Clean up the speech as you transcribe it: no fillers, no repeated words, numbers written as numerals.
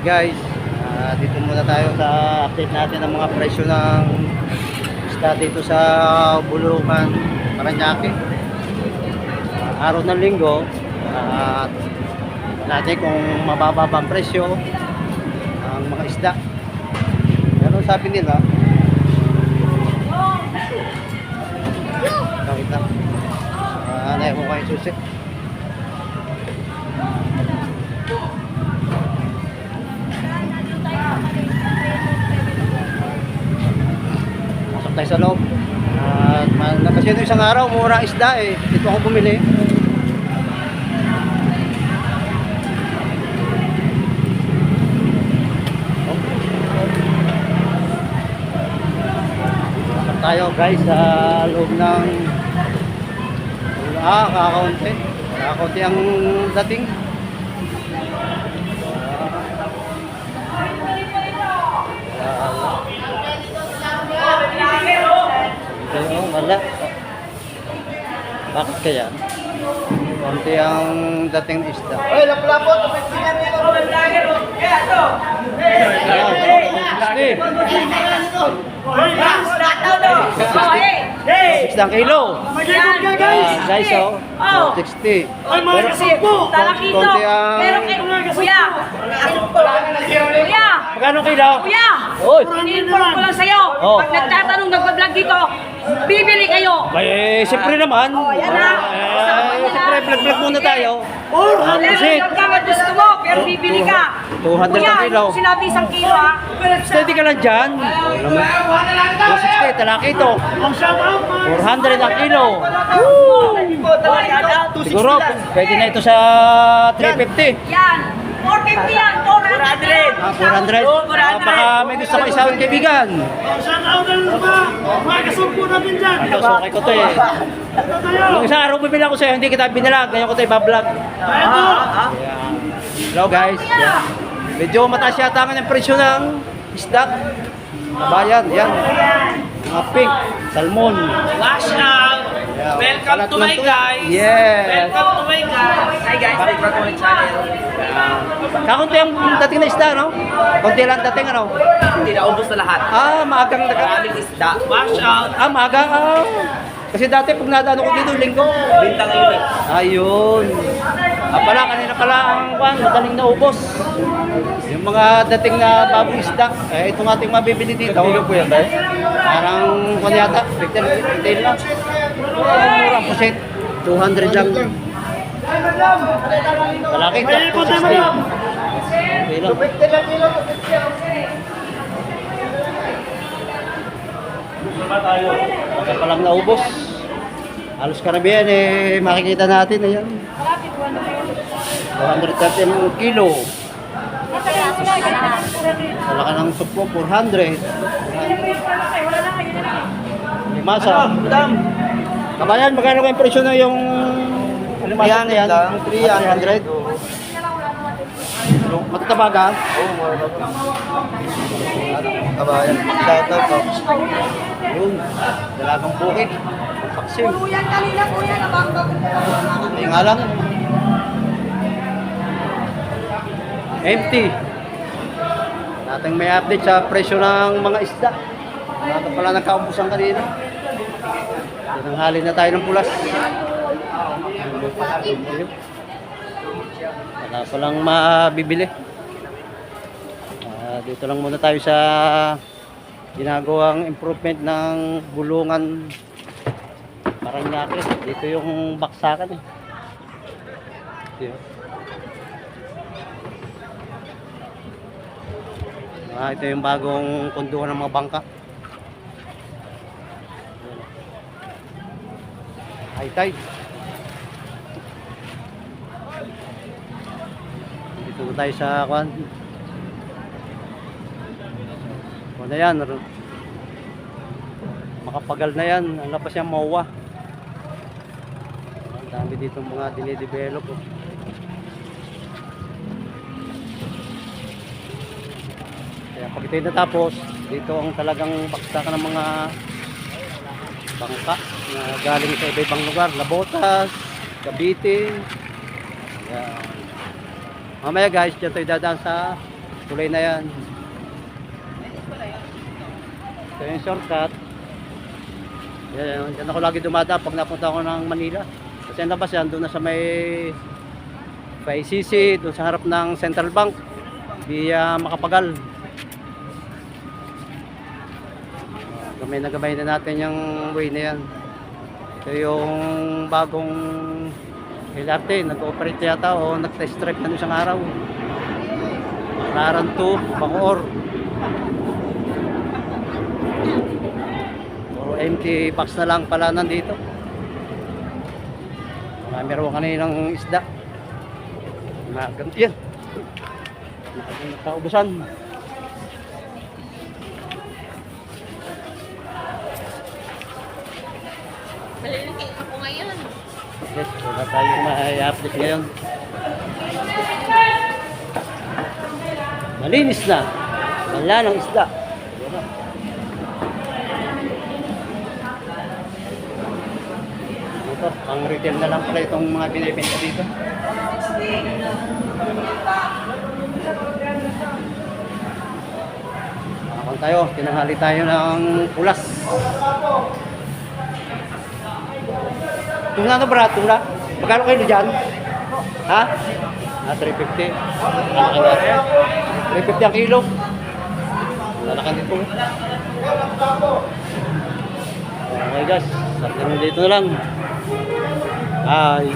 Guys, dito muna tayo sa update natin ng mga presyo ng isda dito sa Bulucan, Paranaque. Araw ng linggo, at natin kung mababa pa ang presyo ng mga isda. Pero sabi nila, nakita, naiwan ko kayo susi. Tayo sa loob. Kasi ito isang araw, mura isda eh. Dito ako bumili. Tayo guys sa loob ng kakaunti ang dating. Wala. Bakit kaya? Konti ang dating isda. Oy, lapo-lapo, tapos nito ng lager. Kaya to. Isang kilo. Mag-ikot ka, guys. Guys, 60. Ay, mga kasumpo. Konti ang... Meron kayo, kuya. Kuya. Magkano kilo? Kuya. Oy. In-inform ko lang sa'yo. Oh. Pag nagtatanong, nagbablog dito, bibili kayo. Siyempre naman. Yan na. Siyempre, vlog muna tayo. Meron ka nga gusto mo, pero bibili ka. 200 Kuya, ang kilo. sinabi isang kilo ha. Steady ka lang dyan. 260, talaki ito. 400 ang kilo. Siguro, pwede na ito sa 350. Yan. 450 yan. 400. 400? Baka may gusto ko isawang kaibigan. Mga kasumpo natin dyan. Ito, sukay ko ito eh. Nung isang araw bibili ako sa'yo, hindi kita binalag. Ngayon ko ito ibablog. Hello guys. Medyo mataas yata ang presyo ng isda. Kabayan, yan. Mga pink, salmon. Wash out. Welcome to my guys. Yes. Welcome to my guys. Hi guys, welcome to my channel. Kakunti ang dating na isda, no? Kunti lang dating, ano? Hindi na ubos na lahat. Maagang Maraming isda. Wash out. maagang, Kasi dati pag nadaan ko dito, linggo. Binta ngayon eh. Ayun. Kanina pala ang madaling naubos. Yung mga dating na bagong isda, itong ating mabibili dito. Kilo po yan ba? Parang kung yata, retail lang. Mura po set, 200 lang. Malaki ito, 260. Okay lang. 250 lang kilo. Baka palang naubos. Halos karamihan makikita natin. Ayan. 230 ang kilo. Malaki ng supo, 400. Limasa. Kabayan, magkano yung presyo na yung limasa na yan? 300. Matatabaga? Oo, kabayan. Shoutout. Yun, dalagang bukid. Paksim. Kuyan kanina, kuya. Ay nga lang. Empty. Nating may update sa presyo ng mga isda. Natin pala nagkaubusan kanina. Tinanghali na tayo ng pulas. Wala palang mabibili. Dito lang muna tayo sa ginagawang improvement ng Bulungan Paranaque. Dito yung baksakan eh. Dito. Ito yung bagong kunduhan ng mga bangka. High tide. Dito na tayo sa kwan. Kung na yan, makapagal na yan. Ang lapas yung MOA. Ang dami dito mga dinidevelop. Kaya pag ito natapos, dito ang talagang baksakan ng mga bangka na galing sa iba-ibang lugar, Labotas, Cavite. Yan. Mamaya guys, dyan tayo dadaan sa Tuloy na yan. Ito yung shortcut. Yan ako lagi dumada pag napunta ako ng Manila. Kasi ang labas yan, doon na sa may ICC, doon sa harap ng Central Bank. Via Makapagal. Gamay na natin yung way na yan. Ito yung bagong LRT, nag-operate yata o nag-test drive na isang araw. Laran 2, Bacoor. Puro empty box na lang pala nandito. Meron kaninang isda. Yan. Nakaubusan. Malalaki ako ngayon. Yes, wala tayong ma-update ngayon. Malinis na. Wala ng isda. Ito, pang retail na lang pala itong mga binibenta dito. Nakakon tayo, tinanghali tayo ng pulas. Tuna na bra, tuna. Magkano kayo dyan? Ha? 350. Lalakan natin. 350 ang kilo. Lalakan dito. Okay guys, dito na lang. Bye.